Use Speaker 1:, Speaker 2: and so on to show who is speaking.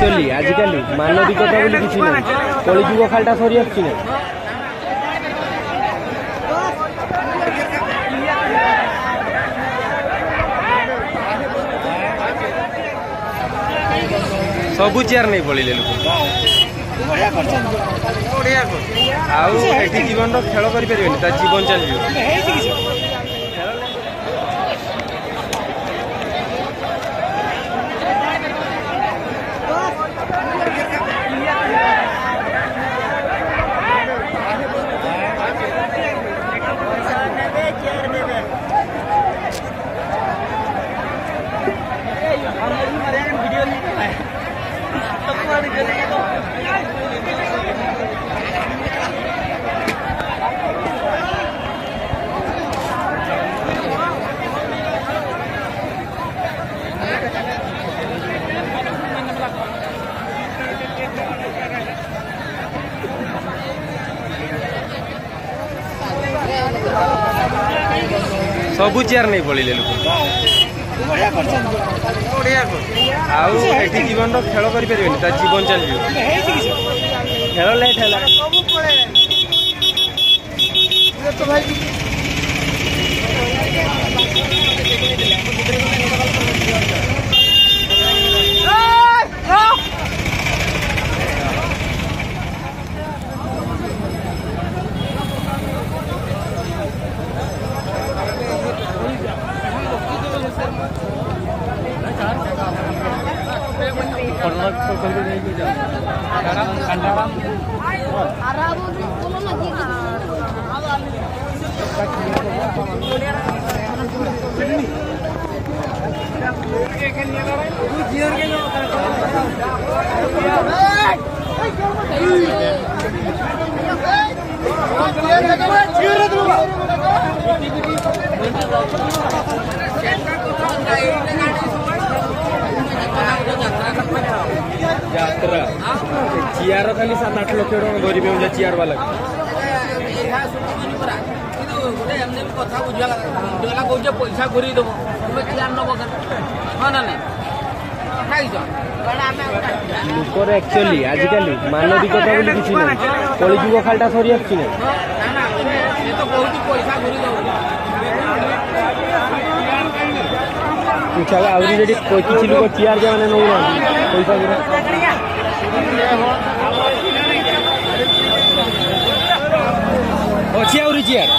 Speaker 1: actually आजिकल मानविकता बोली किसी ना कलिजुग खालटा सरी आसुची ना सबू चेयर नहीं पड़े लोक जीवन खेल कर जीवन चल सबू चेयर नहीं पड़े लोक जीवन खेल कर जीवन चल खेल लेट है यात्रा चेयर खाली 7-8 लाख गरीब चेयर वाला पैसा घूरी दब तुम्हें चेयर नब हाँ ना लोकर एक्चुअली आजिकल मानविकता बोली किसी ना कलिजुग खालटा सरी आसुची ना आहरी जे किसी लोग चेयर जो मैंने नौ पैसा अच्छी आहरी चेयर